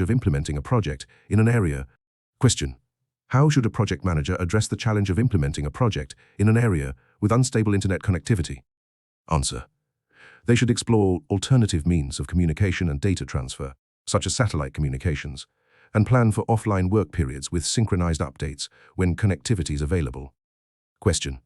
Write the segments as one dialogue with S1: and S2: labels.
S1: of implementing a project in an area. Question: how should a project manager address the challenge of implementing a project in an area with unstable internet connectivity? Answer: they should explore alternative means of communication and data transfer, such as satellite communications, and plan for offline work periods with synchronized updates when connectivity is available. Question: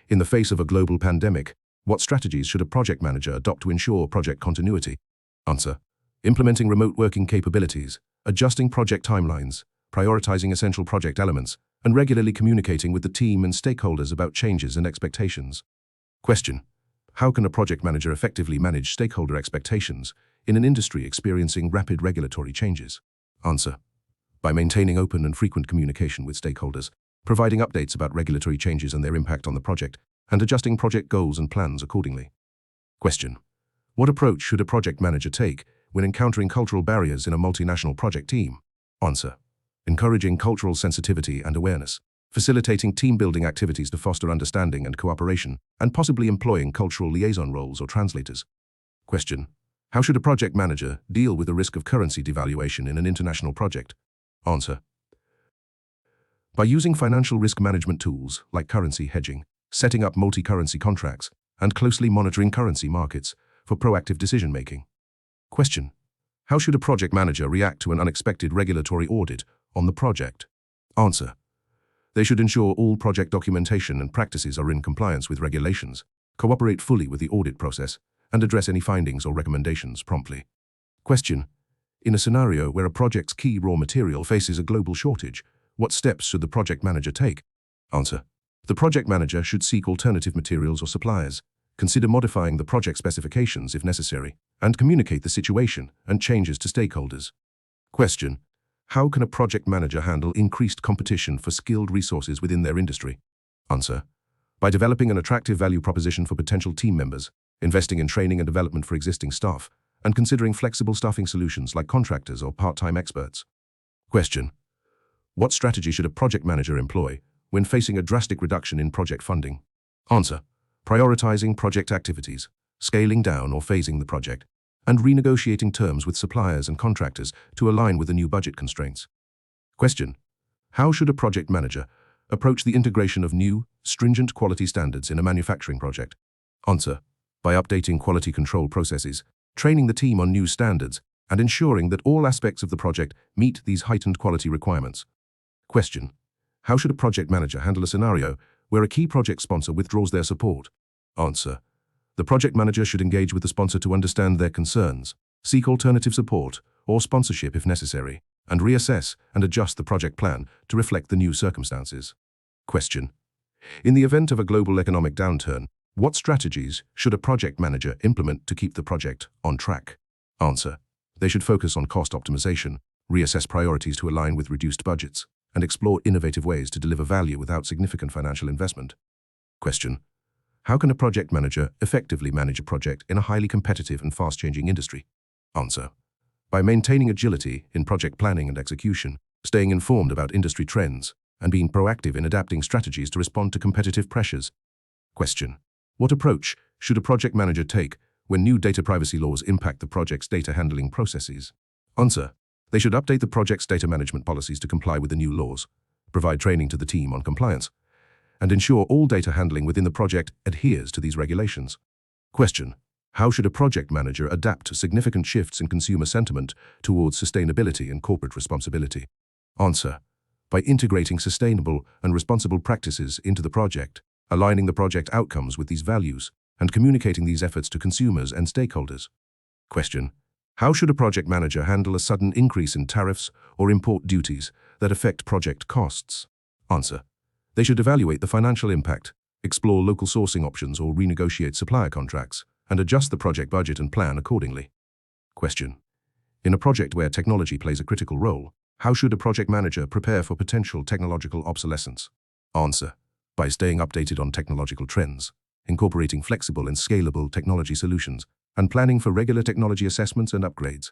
S1: in the face of a global pandemic, what strategies should a project manager adopt to ensure project continuity? Answer: implementing remote working capabilities, adjusting project timelines, prioritizing essential project elements, and regularly communicating with the team and stakeholders about changes and expectations. Question: how can a project manager effectively manage stakeholder expectations in an industry experiencing rapid regulatory changes? Answer: by maintaining open and frequent communication with stakeholders, providing updates about regulatory changes and their impact on the project, and adjusting project goals and plans accordingly. Question: what approach should a project manager take when encountering cultural barriers in a multinational project team? Answer: encouraging cultural sensitivity and awareness, facilitating team-building activities to foster understanding and cooperation, and possibly employing cultural liaison roles or translators. Question: how should a project manager deal with the risk of currency devaluation in an international project? Answer: by using financial risk management tools like currency hedging, setting up multi-currency contracts, and closely monitoring currency markets for proactive decision-making. Question: how should a project manager react to an unexpected regulatory audit on the project? Answer: they should ensure all project documentation and practices are in compliance with regulations, cooperate fully with the audit process, and address any findings or recommendations promptly. Question: in a scenario where a project's key raw material faces a global shortage, what steps should the project manager take? Answer: the project manager should seek alternative materials or suppliers, consider modifying the project specifications if necessary, and communicate the situation and changes to stakeholders. Question: how can a project manager handle increased competition for skilled resources within their industry? Answer: by developing an attractive value proposition for potential team members, investing in training and development for existing staff, and considering flexible staffing solutions like contractors or part-time experts. Question: what strategy should a project manager employ when facing a drastic reduction in project funding? Answer: prioritizing project activities, scaling down or phasing the project, and renegotiating terms with suppliers and contractors to align with the new budget constraints. Question: how should a project manager approach the integration of new, stringent quality standards in a manufacturing project? Answer: by updating quality control processes, training the team on new standards, and ensuring that all aspects of the project meet these heightened quality requirements. Question: how should a project manager handle a scenario where a key project sponsor withdraws their support? Answer: the project manager should engage with the sponsor to understand their concerns, seek alternative support or sponsorship if necessary, and reassess and adjust the project plan to reflect the new circumstances. Question: in the event of a global economic downturn, what strategies should a project manager implement to keep the project on track? Answer: they should focus on cost optimization, reassess priorities to align with reduced budgets, and explore innovative ways to deliver value without significant financial investment. Question: how can a project manager effectively manage a project in a highly competitive and fast-changing industry? Answer: by maintaining agility in project planning and execution, staying informed about industry trends, and being proactive in adapting strategies to respond to competitive pressures. Question: what approach should a project manager take when new data privacy laws impact the project's data handling processes? Answer: they should update the project's data management policies to comply with the new laws, provide training to the team on compliance, and ensure all data handling within the project adheres to these regulations. Question: how should a project manager adapt to significant shifts in consumer sentiment towards sustainability and corporate responsibility? Answer: by integrating sustainable and responsible practices into the project, aligning the project outcomes with these values, and communicating these efforts to consumers and stakeholders. Question: how should a project manager handle a sudden increase in tariffs or import duties that affect project costs? Answer: they should evaluate the financial impact, explore local sourcing options or renegotiate supplier contracts, and adjust the project budget and plan accordingly. Question: in a project where technology plays a critical role, how should a project manager prepare for potential technological obsolescence? Answer: by staying updated on technological trends, incorporating flexible and scalable technology solutions, and planning for regular technology assessments and upgrades.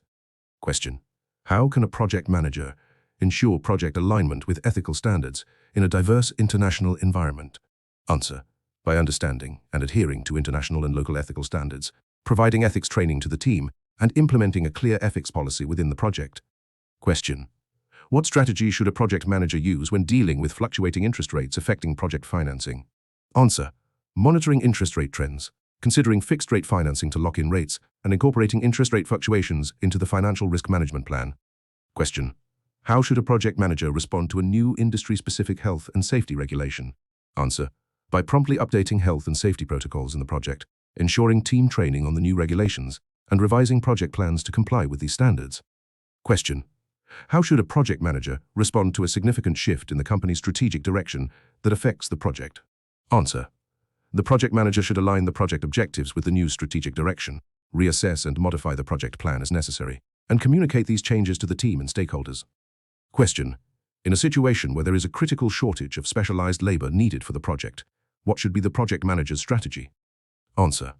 S1: Question: how can a project manager ensure project alignment with ethical standards in a diverse international environment? Answer: by understanding and adhering to international and local ethical standards, providing ethics training to the team, and implementing a clear ethics policy within the project. Question. What strategy should a project manager use when dealing with fluctuating interest rates affecting project financing? Answer. Monitoring interest rate trends, considering fixed-rate financing to lock in rates, and incorporating interest rate fluctuations into the financial risk management plan. Question. How should a project manager respond to a new industry-specific health and safety regulation? Answer. By promptly updating health and safety protocols in the project, ensuring team training on the new regulations, and revising project plans to comply with these standards. Question. How should a project manager respond to a significant shift in the company's strategic direction that affects the project? Answer. The project manager should align the project objectives with the new strategic direction, reassess and modify the project plan as necessary, and communicate these changes to the team and stakeholders. Question. In a situation where there is a critical shortage of specialized labor needed for the project, what should be the project manager's strategy? Answer.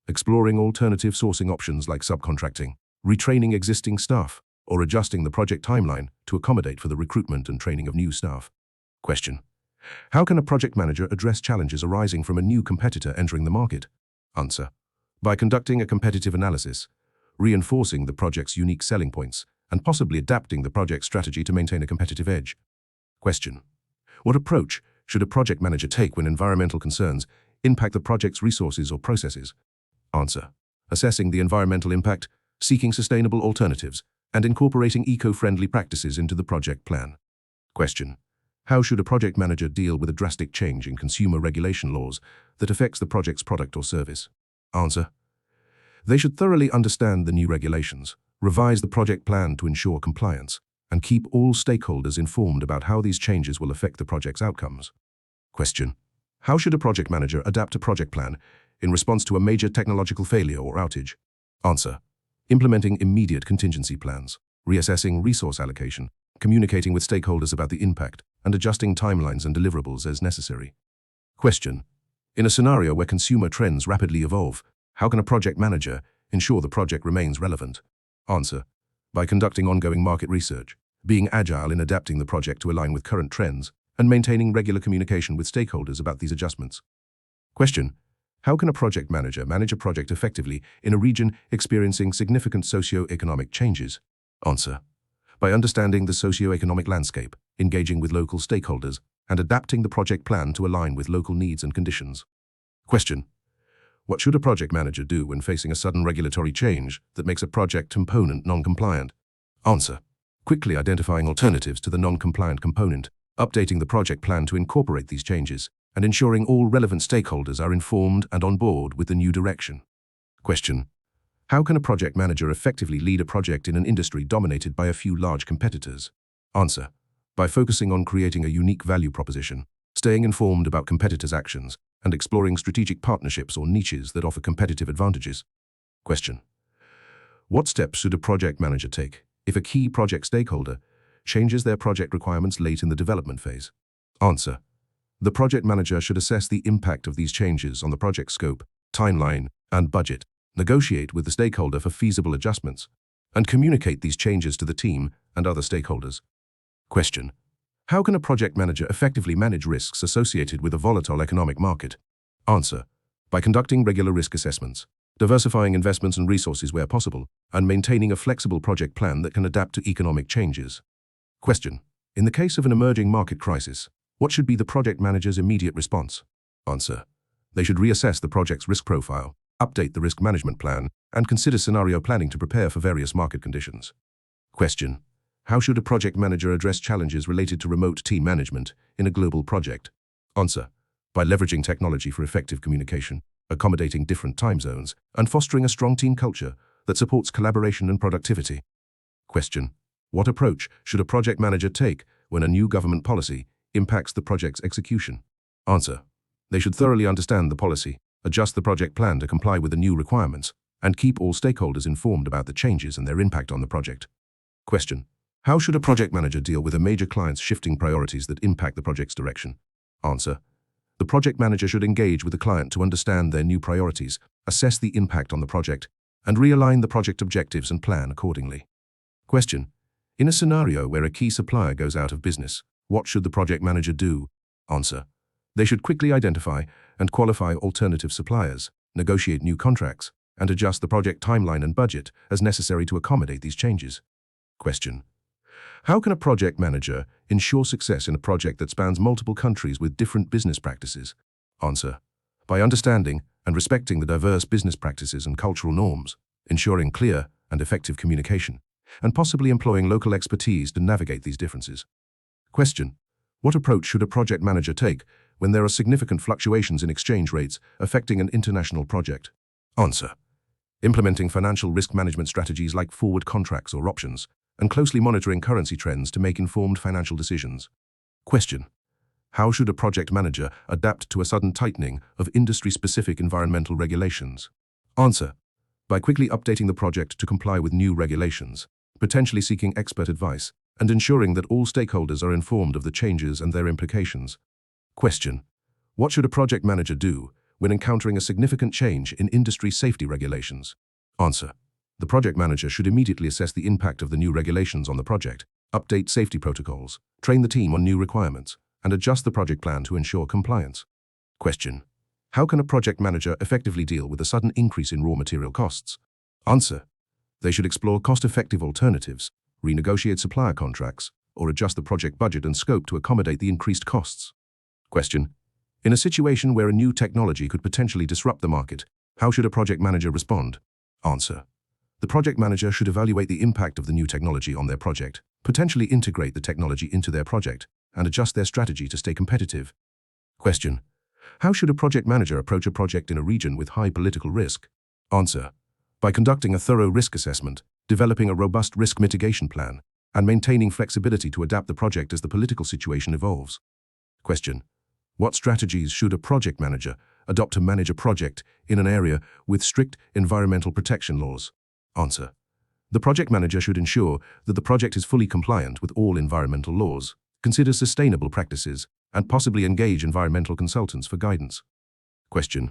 S1: Exploring alternative sourcing options like subcontracting, retraining existing staff, or adjusting the project timeline to accommodate for the recruitment and training of new staff. Question. How can a project manager address challenges arising from a new competitor entering the market? Answer. By conducting a competitive analysis, reinforcing the project's unique selling points, and possibly adapting the project strategy to maintain a competitive edge. Question. What approach should a project manager take when environmental concerns impact the project's resources or processes? Answer. Assessing the environmental impact, seeking sustainable alternatives, and incorporating eco-friendly practices into the project plan. Question. How should a project manager deal with a drastic change in consumer regulation laws that affects the project's product or service? Answer. They should thoroughly understand the new regulations, revise the project plan to ensure compliance, and keep all stakeholders informed about how these changes will affect the project's outcomes. Question. How should a project manager adapt a project plan in response to a major technological failure or outage? Answer. Implementing immediate contingency plans, reassessing resource allocation, communicating with stakeholders about the impact, and adjusting timelines and deliverables as necessary. Question. In a scenario where consumer trends rapidly evolve, how can a project manager ensure the project remains relevant? Answer. By conducting ongoing market research, being agile in adapting the project to align with current trends, and maintaining regular communication with stakeholders about these adjustments. Question. How can a project manager manage a project effectively in a region experiencing significant socio-economic changes? Answer. By understanding the socio-economic landscape, engaging with local stakeholders, and adapting the project plan to align with local needs and conditions. Question. What should a project manager do when facing a sudden regulatory change that makes a project component non-compliant? Answer. Quickly identifying alternatives to the non-compliant component, updating the project plan to incorporate these changes, and ensuring all relevant stakeholders are informed and on board with the new direction. Question. How can a project manager effectively lead a project in an industry dominated by a few large competitors? Answer. By focusing on creating a unique value proposition, staying informed about competitors' actions, and exploring strategic partnerships or niches that offer competitive advantages. Question. What steps should a project manager take if a key project stakeholder changes their project requirements late in the development phase? Answer. The project manager should assess the impact of these changes on the project scope, timeline, and budget, negotiate with the stakeholder for feasible adjustments, and communicate these changes to the team and other stakeholders. Question. How can a project manager effectively manage risks associated with a volatile economic market? Answer. By conducting regular risk assessments, diversifying investments and resources where possible, and maintaining a flexible project plan that can adapt to economic changes. Question. In the case of an emerging market crisis, what should be the project manager's immediate response? Answer. They should reassess the project's risk profile, update the risk management plan, and consider scenario planning to prepare for various market conditions. Question. How should a project manager address challenges related to remote team management in a global project? Answer. By leveraging technology for effective communication, accommodating different time zones, and fostering a strong team culture that supports collaboration and productivity. Question. What approach should a project manager take when a new government policy impacts the project's execution? Answer. They should thoroughly understand the policy, adjust the project plan to comply with the new requirements, and keep all stakeholders informed about the changes and their impact on the project. Question. How should a project manager deal with a major client's shifting priorities that impact the project's direction? Answer. The project manager should engage with the client to understand their new priorities, assess the impact on the project, and realign the project objectives and plan accordingly. Question. In a scenario where a key supplier goes out of business, what should the project manager do? Answer. They should quickly identify and qualify alternative suppliers, negotiate new contracts, and adjust the project timeline and budget as necessary to accommodate these changes. Question. How can a project manager ensure success in a project that spans multiple countries with different business practices? Answer: by understanding and respecting the diverse business practices and cultural norms, ensuring clear and effective communication, and possibly employing local expertise to navigate these differences. Question: what approach should a project manager take when there are significant fluctuations in exchange rates affecting an international project? Answer: implementing financial risk management strategies like forward contracts or options, and closely monitoring currency trends to make informed financial decisions. Question: how should a project manager adapt to a sudden tightening of industry-specific environmental regulations? Answer: by quickly updating the project to comply with new regulations, potentially seeking expert advice, and ensuring that all stakeholders are informed of the changes and their implications. Question: what should a project manager do when encountering a significant change in industry safety regulations? Answer: the project manager should immediately assess the impact of the new regulations on the project, update safety protocols, train the team on new requirements, and adjust the project plan to ensure compliance. Question: how can a project manager effectively deal with a sudden increase in raw material costs? Answer: they should explore cost-effective alternatives, renegotiate supplier contracts, or adjust the project budget and scope to accommodate the increased costs. Question: in a situation where a new technology could potentially disrupt the market, how should a project manager respond? Answer: the project manager should evaluate the impact of the new technology on their project, potentially integrate the technology into their project, and adjust their strategy to stay competitive. Question: how should a project manager approach a project in a region with high political risk? Answer: by conducting a thorough risk assessment, developing a robust risk mitigation plan, and maintaining flexibility to adapt the project as the political situation evolves. Question: what strategies should a project manager adopt to manage a project in an area with strict environmental protection laws? Answer: the project manager should ensure that the project is fully compliant with all environmental laws, consider sustainable practices, and possibly engage environmental consultants for guidance. Question: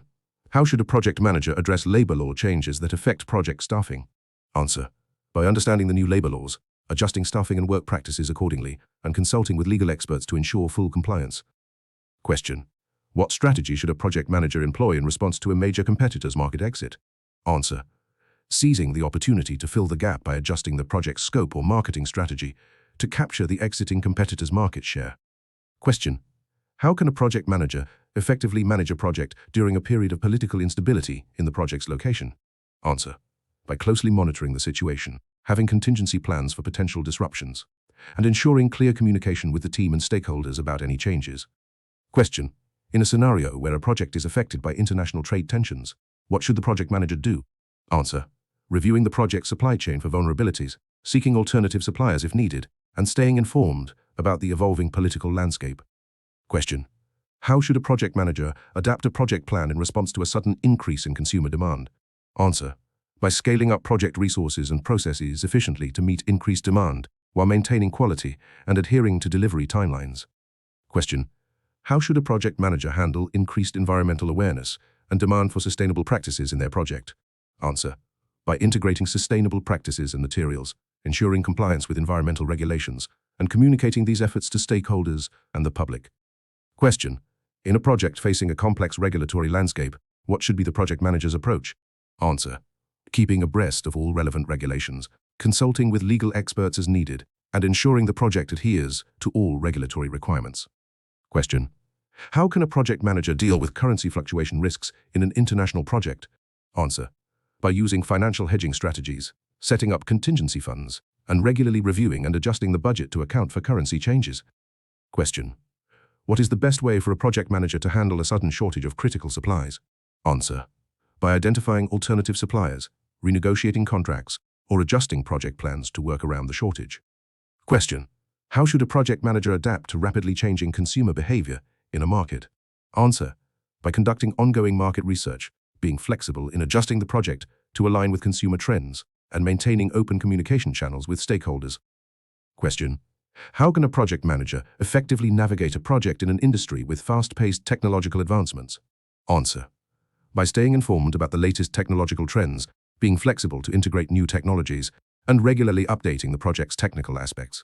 S1: how should a project manager address labor law changes that affect project staffing? Answer: by understanding the new labor laws, adjusting staffing and work practices accordingly, and consulting with legal experts to ensure full compliance. Question: what strategy should a project manager employ in response to a major competitor's market exit? Answer: seizing the opportunity to fill the gap by adjusting the project's scope or marketing strategy to capture the exiting competitor's market share. Question: how can a project manager effectively manage a project during a period of political instability in the project's location? Answer: by closely monitoring the situation, having contingency plans for potential disruptions, and ensuring clear communication with the team and stakeholders about any changes. Question: in a scenario where a project is affected by international trade tensions, what should the project manager do? Answer: reviewing the project's supply chain for vulnerabilities, seeking alternative suppliers if needed, and staying informed about the evolving political landscape. Question: how should a project manager adapt a project plan in response to a sudden increase in consumer demand? Answer: by scaling up project resources and processes efficiently to meet increased demand, while maintaining quality and adhering to delivery timelines. Question: how should a project manager handle increased environmental awareness and demand for sustainable practices in their project? Answer: by integrating sustainable practices and materials, ensuring compliance with environmental regulations, and communicating these efforts to stakeholders and the public. Question: in a project facing a complex regulatory landscape, what should be the project manager's approach? Answer: keeping abreast of all relevant regulations, consulting with legal experts as needed, and ensuring the project adheres to all regulatory requirements. Question: how can a project manager deal with currency fluctuation risks in an international project? Answer: by using financial hedging strategies, setting up contingency funds, and regularly reviewing and adjusting the budget to account for currency changes. Question: what is the best way for a project manager to handle a sudden shortage of critical supplies? Answer: by identifying alternative suppliers, renegotiating contracts, or adjusting project plans to work around the shortage. Question: how should a project manager adapt to rapidly changing consumer behavior in a market? Answer: by conducting ongoing market research, being flexible in adjusting the project to align with consumer trends, and maintaining open communication channels with stakeholders. Question: how can a project manager effectively navigate a project in an industry with fast-paced technological advancements? Answer: by staying informed about the latest technological trends, being flexible to integrate new technologies, and regularly updating the project's technical aspects.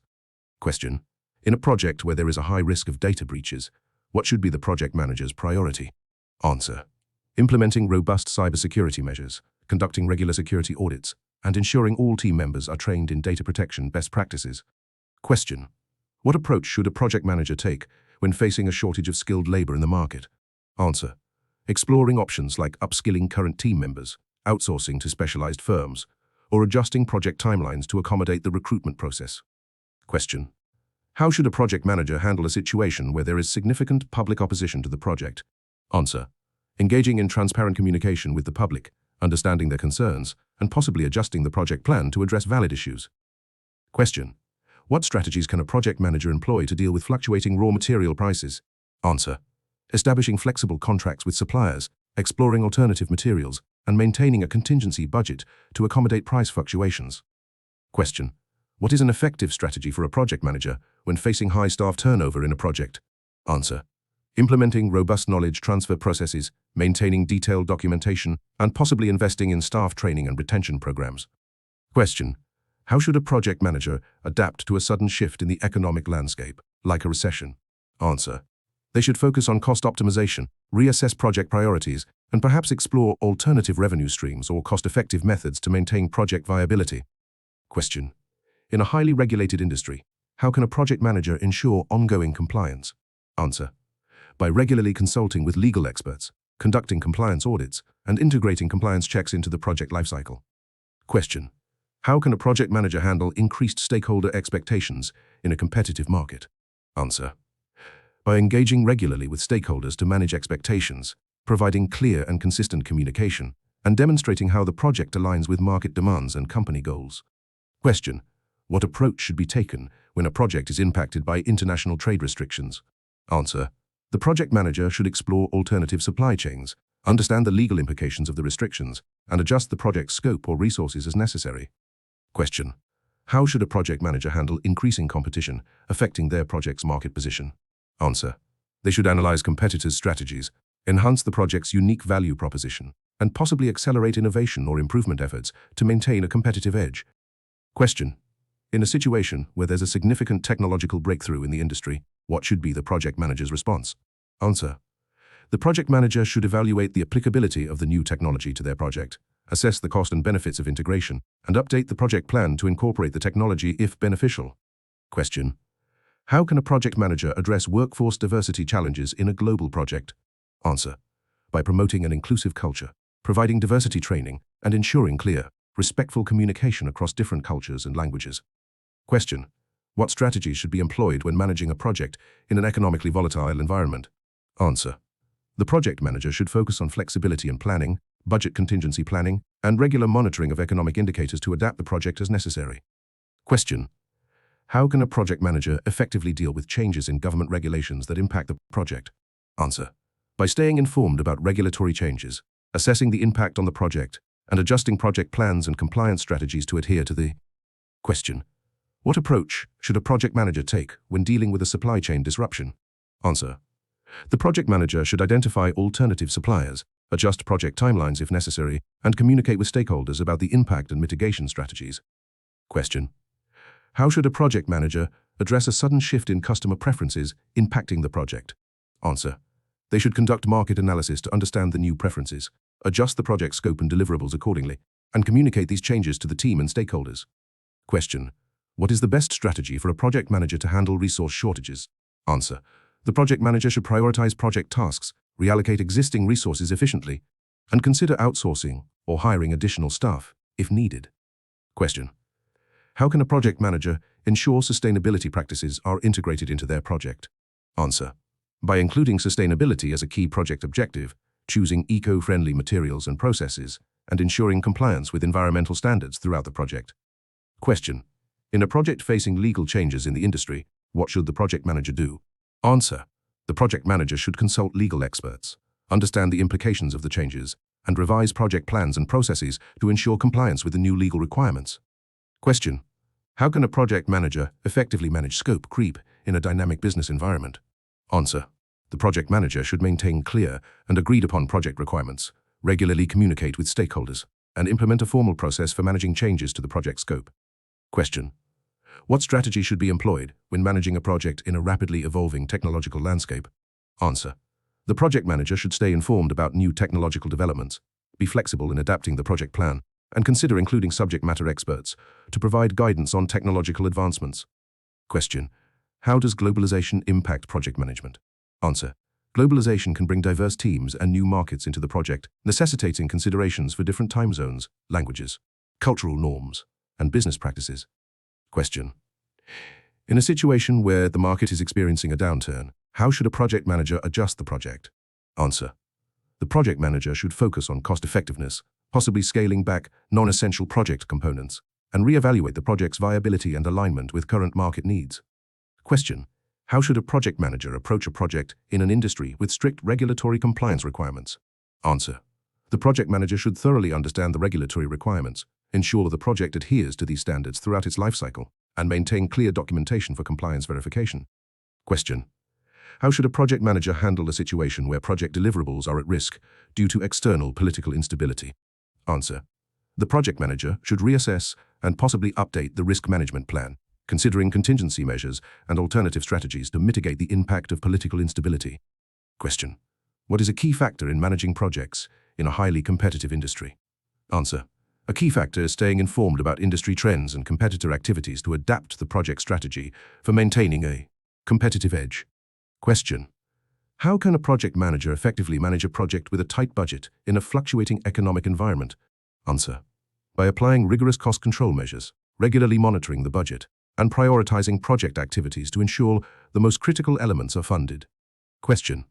S1: Question: in a project where there is a high risk of data breaches, what should be the project manager's priority? Answer: implementing robust cybersecurity measures, conducting regular security audits, and ensuring all team members are trained in data protection best practices. Question. What approach should a project manager take when facing a shortage of skilled labor in the market? Answer. Exploring options like upskilling current team members, outsourcing to specialized firms, or adjusting project timelines to accommodate the recruitment process. Question. How should a project manager handle a situation where there is significant public opposition to the project? Answer. Engaging in transparent communication with the public, understanding their concerns, and possibly adjusting the project plan to address valid issues. Question. What strategies can a project manager employ to deal with fluctuating raw material prices? Answer. Establishing flexible contracts with suppliers, exploring alternative materials, and maintaining a contingency budget to accommodate price fluctuations. Question. What is an effective strategy for a project manager when facing high staff turnover in a project? Answer. Implementing robust knowledge transfer processes, maintaining detailed documentation, and possibly investing in staff training and retention programs. Question. How should a project manager adapt to a sudden shift in the economic landscape, like a recession? Answer. They should focus on cost optimization, reassess project priorities, and perhaps explore alternative revenue streams or cost-effective methods to maintain project viability. Question. In a highly regulated industry, how can a project manager ensure ongoing compliance? Answer. By regularly consulting with legal experts, conducting compliance audits, and integrating compliance checks into the project lifecycle. Question. How can a project manager handle increased stakeholder expectations in a competitive market? Answer. By engaging regularly with stakeholders to manage expectations, providing clear and consistent communication, and demonstrating how the project aligns with market demands and company goals. Question. What approach should be taken when a project is impacted by international trade restrictions? Answer. The project manager should explore alternative supply chains, understand the legal implications of the restrictions, and adjust the project's scope or resources as necessary. Question. How should a project manager handle increasing competition affecting their project's market position? Answer. They should analyze competitors' strategies, enhance the project's unique value proposition, and possibly accelerate innovation or improvement efforts to maintain a competitive edge. Question. In a situation where there's a significant technological breakthrough in the industry, what should be the project manager's response? Answer. The project manager should evaluate the applicability of the new technology to their project, assess the cost and benefits of integration, and update the project plan to incorporate the technology if beneficial. Question. How can a project manager address workforce diversity challenges in a global project? Answer. By promoting an inclusive culture, providing diversity training, and ensuring clear, respectful communication across different cultures and languages. Question. What strategies should be employed when managing a project in an economically volatile environment? Answer. The project manager should focus on flexibility in planning, budget contingency planning, and regular monitoring of economic indicators to adapt the project as necessary. Question. How can a project manager effectively deal with changes in government regulations that impact the project? Answer. By staying informed about regulatory changes, assessing the impact on the project, and adjusting project plans and compliance strategies to adhere to the. Question. What approach should a project manager take when dealing with a supply chain disruption? Answer. The project manager should identify alternative suppliers, adjust project timelines if necessary, and communicate with stakeholders about the impact and mitigation strategies. Question. How should a project manager address a sudden shift in customer preferences impacting the project? Answer. They should conduct market analysis to understand the new preferences, adjust the project scope and deliverables accordingly, and communicate these changes to the team and stakeholders. Question. What is the best strategy for a project manager to handle resource shortages? Answer. The project manager should prioritize project tasks, reallocate existing resources efficiently, and consider outsourcing or hiring additional staff if needed. Question. How can a project manager ensure sustainability practices are integrated into their project? Answer. By including sustainability as a key project objective, choosing eco-friendly materials and processes, and ensuring compliance with environmental standards throughout the project. Question. In a project facing legal changes in the industry, what should the project manager do? Answer. The project manager should consult legal experts, understand the implications of the changes, and revise project plans and processes to ensure compliance with the new legal requirements. Question. How can a project manager effectively manage scope creep in a dynamic business environment? Answer. The project manager should maintain clear and agreed-upon project requirements, regularly communicate with stakeholders, and implement a formal process for managing changes to the project scope. Question. What strategy should be employed when managing a project in a rapidly evolving technological landscape? Answer. The project manager should stay informed about new technological developments, be flexible in adapting the project plan, and consider including subject matter experts to provide guidance on technological advancements. Question: how does globalization impact project management? Answer: globalization can bring diverse teams and new markets into the project, necessitating considerations for different time zones, languages, cultural norms, and business practices. Question: in a situation where the market is experiencing a downturn, how should a project manager adjust the project? Answer: the project manager should focus on cost effectiveness, possibly scaling back non-essential project components, and reevaluate the project's viability and alignment with current market needs. Question: how should a project manager approach a project in an industry with strict regulatory compliance requirements? Answer: the project manager should thoroughly understand the regulatory requirements, ensure the project adheres to these standards throughout its lifecycle, and maintain clear documentation for compliance verification. Question: how should a project manager handle a situation where project deliverables are at risk due to external political instability? Answer: the project manager should reassess and possibly update the risk management plan, considering contingency measures and alternative strategies to mitigate the impact of political instability. Question: what is a key factor in managing projects in a highly competitive industry? Answer: a key factor is staying informed about industry trends and competitor activities to adapt the project strategy for maintaining a competitive edge. Question: how can a project manager effectively manage a project with a tight budget in a fluctuating economic environment? Answer: by applying rigorous cost control measures, regularly monitoring the budget, and prioritizing project activities to ensure the most critical elements are funded. Question: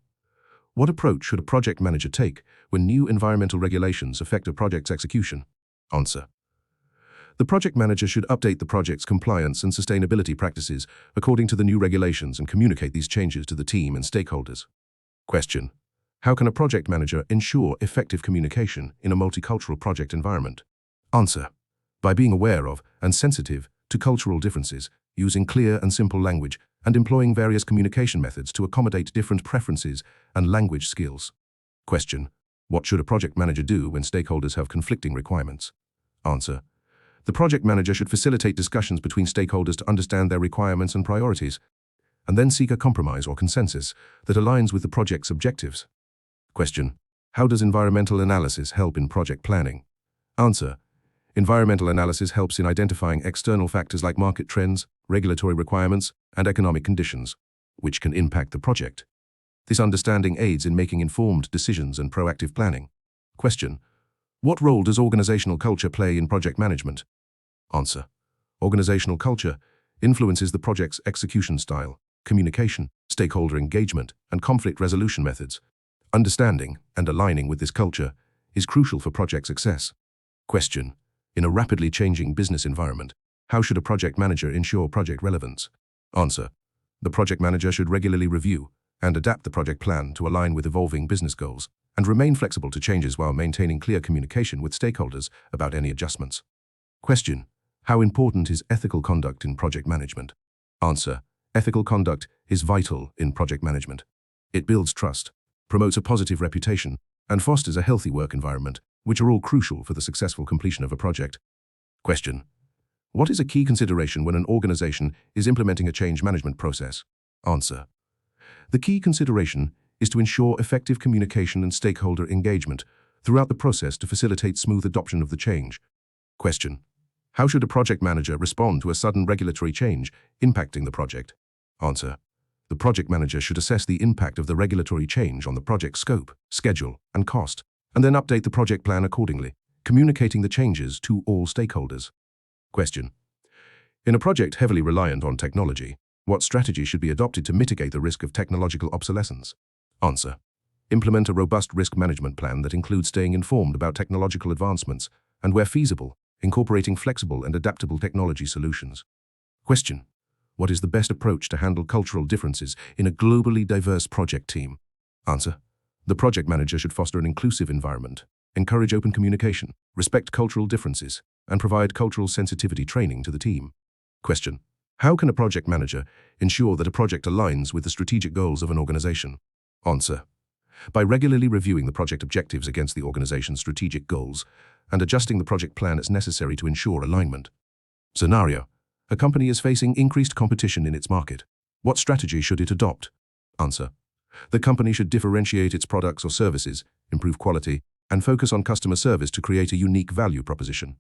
S1: what approach should a project manager take when new environmental regulations affect a project's execution? Answer: the project manager should update the project's compliance and sustainability practices according to the new regulations and communicate these changes to the team and stakeholders. Question: how can a project manager ensure effective communication in a multicultural project environment? Answer: by being aware of and sensitive to cultural differences, using clear and simple language, and employing various communication methods to accommodate different preferences and language skills. Question: what should a project manager do when stakeholders have conflicting requirements? Answer: the project manager should facilitate discussions between stakeholders to understand their requirements and priorities, and then seek a compromise or consensus that aligns with the project's objectives. Question: how does environmental analysis help in project planning? Answer: environmental analysis helps in identifying external factors like market trends, regulatory requirements, and economic conditions, which can impact the project. This understanding aids in making informed decisions and proactive planning. Question: what role does organizational culture play in project management? Answer: organizational culture influences the project's execution style, communication, stakeholder engagement, and conflict resolution methods. Understanding and aligning with this culture is crucial for project success. Question: in a rapidly changing business environment, how should a project manager ensure project relevance? Answer: the project manager should regularly review and adapt the project plan to align with evolving business goals, and remain flexible to changes while maintaining clear communication with stakeholders about any adjustments. Question: how important is ethical conduct in project management? Answer: ethical conduct is vital in project management. It builds trust, promotes a positive reputation, and fosters a healthy work environment, which are all crucial for the successful completion of a project. Question: what is a key consideration when an organization is implementing a change management process? Answer: the key consideration is to ensure effective communication and stakeholder engagement throughout the process to facilitate smooth adoption of the change. Question: how should a project manager respond to a sudden regulatory change impacting the project? Answer: the project manager should assess the impact of the regulatory change on the project scope, schedule, and cost, and then update the project plan accordingly, communicating the changes to all stakeholders. Question: in a project heavily reliant on technology, what strategy should be adopted to mitigate the risk of technological obsolescence? Answer: implement a robust risk management plan that includes staying informed about technological advancements and, where feasible, incorporating flexible and adaptable technology solutions. Question: what is the best approach to handle cultural differences in a globally diverse project team? Answer: the project manager should foster an inclusive environment, encourage open communication, respect cultural differences, and provide cultural sensitivity training to the team. Question: how can a project manager ensure that a project aligns with the strategic goals of an organization? Answer: by regularly reviewing the project objectives against the organization's strategic goals and adjusting the project plan as necessary to ensure alignment. Scenario: a company is facing increased competition in its market. What strategy should it adopt? Answer: the company should differentiate its products or services, improve quality, and focus on customer service to create a unique value proposition.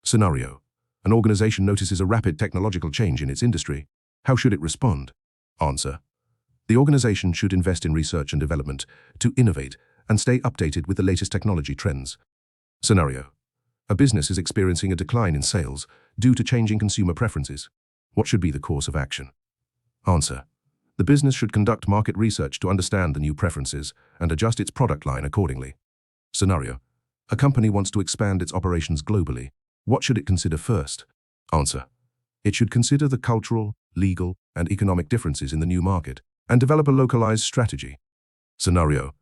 S1: Scenario: an organization notices a rapid technological change in its industry. How should it respond? Answer. The organization should invest in research and development to innovate and stay updated with the latest technology trends. Scenario. A business is experiencing a decline in sales due to changing consumer preferences. What should be the course of action? Answer. The business should conduct market research to understand the new preferences and adjust its product line accordingly. Scenario. A company wants to expand its operations globally. What should it consider first? Answer. It should consider the cultural, legal, and economic differences in the new market and develop a localized strategy. Scenario.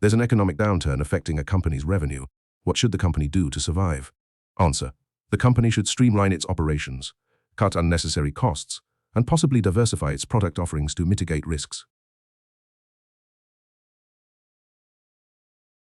S1: There's an economic downturn affecting a company's revenue. What should the company do to survive? Answer. The company should streamline its operations, cut unnecessary costs, and possibly diversify its product offerings to mitigate risks.